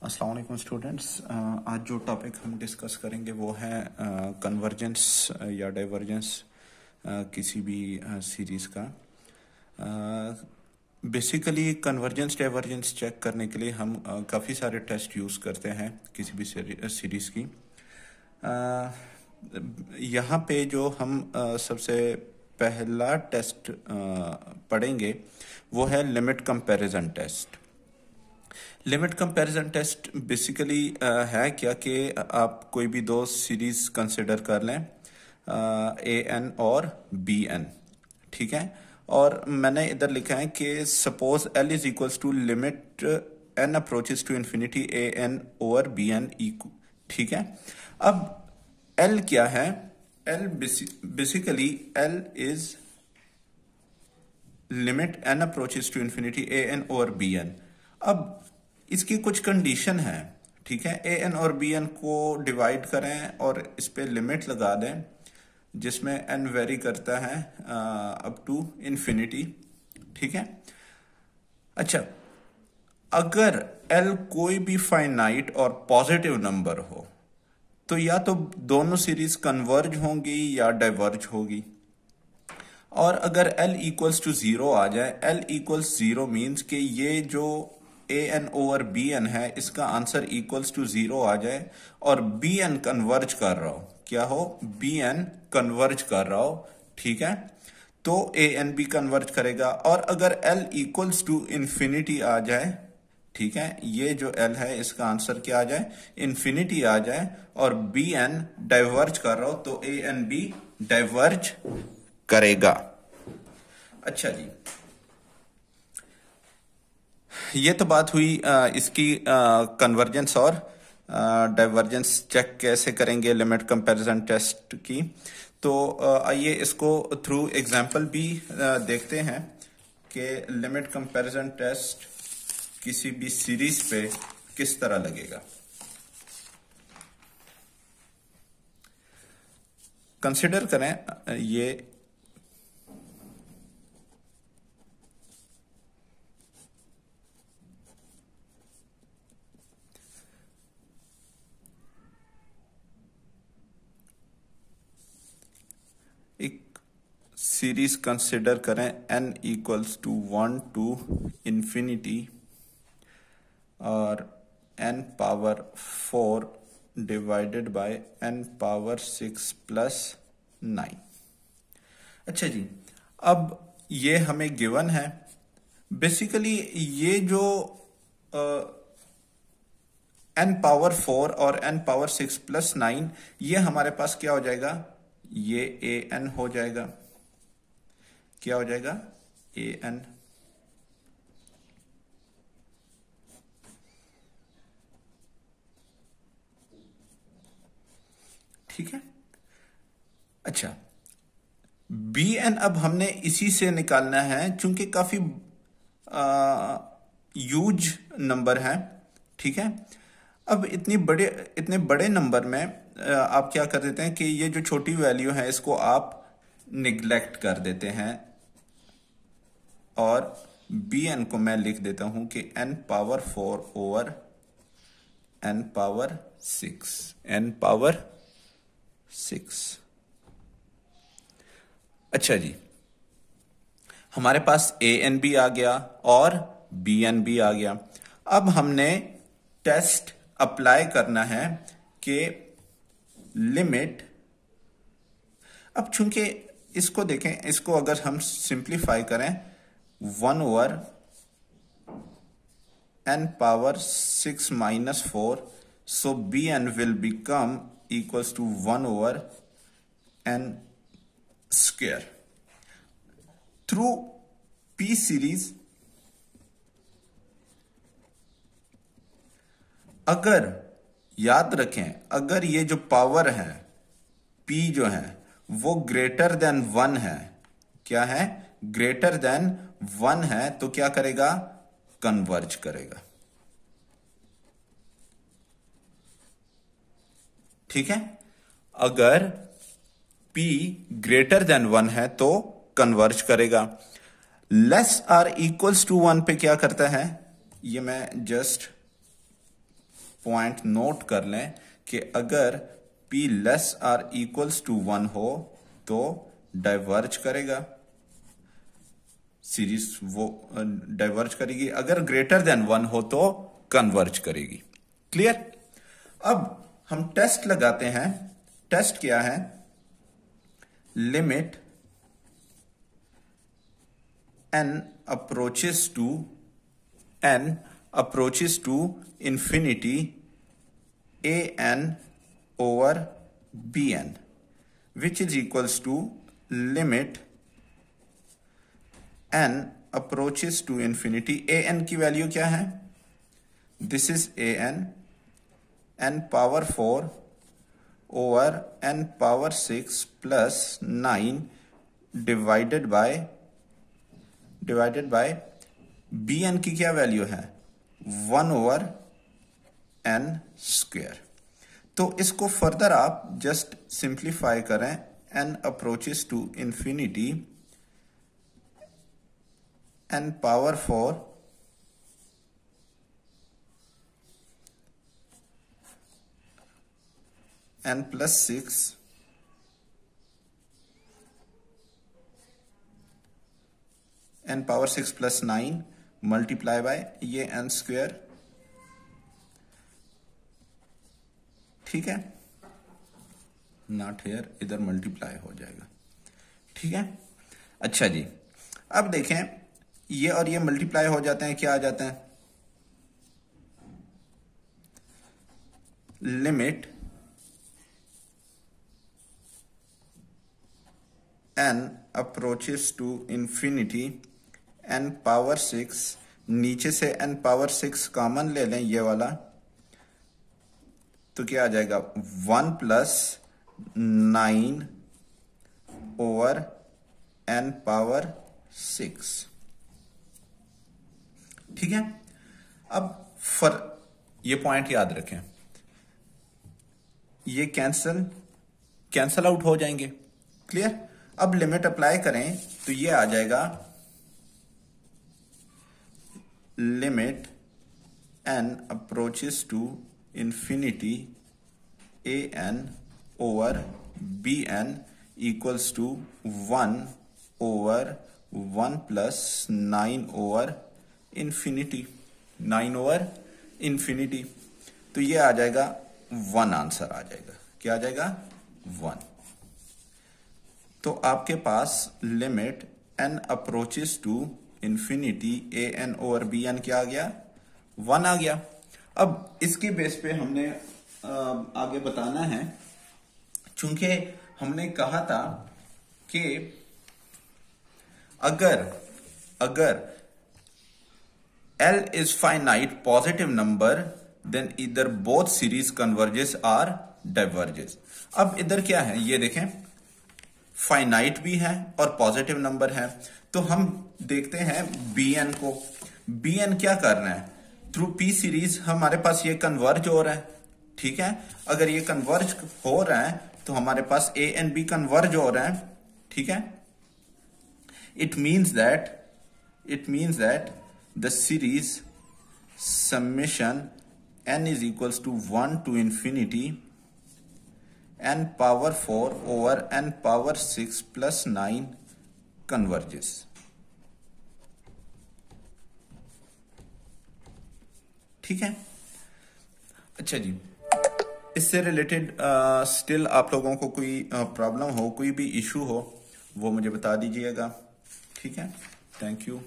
अस्सलाम वालेकुम स्टूडेंट्स। आज जो टॉपिक हम डिस्कस करेंगे वो है कन्वर्जेंस या डाइवर्जेंस किसी भी सीरीज़ का। बेसिकली कन्वर्जेंस डाइवर्जेंस चेक करने के लिए हम काफ़ी सारे टेस्ट यूज़ करते हैं किसी भी सीरीज़ की। यहाँ पे जो हम सबसे पहला टेस्ट पढ़ेंगे वो है limit comparison test. Limit comparison test basically है क्या कि आप कोई भी दो सीरीज कंसिडर कर लें, ए एन और बी एन, ठीक है। और मैंने इधर लिखा है कि suppose L is equals to limit N approaches to infinity A N over B N equal, ठीक है। अब एल क्या है? L basically L is limit N approaches to infinity A N over B N. अब इसकी कुछ condition है, ठीक है। ए एन और बी एन को डिवाइड करें और इस पे लिमिट लगा दें जिसमें एन वेरी करता है अप टू इन्फिनिटी, ठीक है। अच्छा, अगर एल कोई भी फाइनाइट और पॉजिटिव नंबर हो तो या तो दोनों सीरीज कन्वर्ज होंगी या डाइवर्ज होगी। और अगर एल इक्वल्स टू जीरो आ जाए, एल इक्वल्स जीरो मीन्स कि ये जो ए एन ओवर बी एन है इसका आंसर इक्वल्स टू जीरो आ जाए और बी एन कन्वर्ज कर रहा हो, क्या हो? बी एन कन्वर्ज कर रहा हो, ठीक है। तो ए एन भी कन्वर्ज करेगा। और अगर एल इक्वल्स टू इन्फिनिटी आ जाए, ठीक है, ये जो एल है इसका आंसर क्या आ जाए? इन्फिनिटी आ जाए और बी एन डाइवर्ज कर रहा हो तो ए एन भी डाइवर्ज करेगा। अच्छा जी, ये तो बात हुई इसकी कन्वर्जेंस और डाइवर्जेंस चेक कैसे करेंगे लिमिट कंपैरिजन टेस्ट की। तो आइए इसको थ्रू एग्जांपल भी देखते हैं कि लिमिट कंपैरिजन टेस्ट किसी भी सीरीज पे किस तरह लगेगा। कंसिडर करें ये एक सीरीज कंसिडर करें n equals to 1 to infinity और n power 4 divided by n power 6 plus 9। अच्छा जी, अब ये हमें गिवन है। बेसिकली ये जो n पावर 4 और n पावर 6 प्लस 9, ये हमारे पास क्या हो जाएगा? ये ए एन हो जाएगा। क्या हो जाएगा? A N. ठीक है। अच्छा, बी एन अब हमने इसी से निकालना है चूंकि काफी ह्यूज नंबर है, ठीक है। अब इतने बड़े नंबर में आप क्या कर देते हैं कि ये जो छोटी वैल्यू है इसको आप निग्लेक्ट कर देते हैं और बी एन को मैं लिख देता हूं कि n power 4 over n power 6, n power 6। अच्छा जी, हमारे पास ए एन भी आ गया और बी एन भी आ गया। अब हमने टेस्ट अप्लाई करना है कि लिमिट, अब चूंकि इसको देखें, इसको अगर हम सिंप्लीफाई करें 1 over n power 6 minus 4, so b n will become equals to 1 over n square. Through p series अगर याद रखें, अगर ये जो पावर है P जो है वो ग्रेटर देन 1 है, क्या है? ग्रेटर देन 1 है, तो क्या करेगा? कन्वर्ज करेगा, ठीक है। अगर P ग्रेटर देन 1 है तो कन्वर्ज करेगा। लेस आर इक्वल्स टू 1 पे क्या करता है? ये मैं जस्ट पॉइंट नोट कर लें कि अगर p less or equals to 1 हो तो डाइवर्ज करेगा, सीरीज वो डाइवर्ज करेगी, अगर ग्रेटर देन 1 हो तो कन्वर्ज करेगी। क्लियर? अब हम टेस्ट लगाते हैं। टेस्ट क्या है? Limit n approaches to infinity an over bn, which is equals to limit n approaches to infinity। an की वैल्यू क्या है? This is n power 4 over n power 6 plus 9 divided by bn की क्या value है? 1 over n square. तो इसको further आप just simplify करें। n approaches to infinity n power 4 n plus 6 n power 6 plus 9 multiply by ये n square. ठीक है, नॉट हेयर, इधर मल्टीप्लाई हो जाएगा। ठीक है, अच्छा जी, अब देखें ये और ये मल्टीप्लाई हो जाते हैं, क्या आ जाते हैं? Limit n approaches to infinity n power 6, नीचे से n पावर 6 कॉमन ले लें ये वाला, तो क्या आ जाएगा? 1 प्लस 9 ओवर n पावर 6। ठीक है, अब ये पॉइंट याद रखें, ये कैंसल आउट हो जाएंगे। क्लियर? अब लिमिट अप्लाई करें तो ये आ जाएगा limit n approaches to infinity an over bn equals to 1 over 1 plus 9 over infinity, 9 over infinity. तो ये आ जाएगा 1, आंसर आ जाएगा। क्या आ जाएगा? 1। तो आपके पास limit n approaches to infinity an over bn क्या आ गया? 1 आ गया। अब इसके बेस पे हमने आगे बताना है, चूंकि हमने कहा था कि अगर L is finite positive number then either both series converges or diverges। अब इधर क्या है ये देखें, फाइनाइट भी है और पॉजिटिव नंबर है, तो हम देखते हैं bn को। bn क्या कर रहे हैं? थ्रू p सीरीज हमारे पास ये कन्वर्ज हो रहा है। ठीक है, अगर ये कन्वर्ज हो रहा है तो हमारे पास a एंड b कन्वर्ज हो रहा है। ठीक है, it means that the series summation n is equals to 1 to infinity n power 4 over n power 6 plus 9 converges. ठीक है, अच्छा जी, इससे रिलेटेड स्टिल आप लोगों को कोई प्रॉब्लम हो, कोई भी इशू हो, वो मुझे बता दीजिएगा। ठीक है, थैंक यू।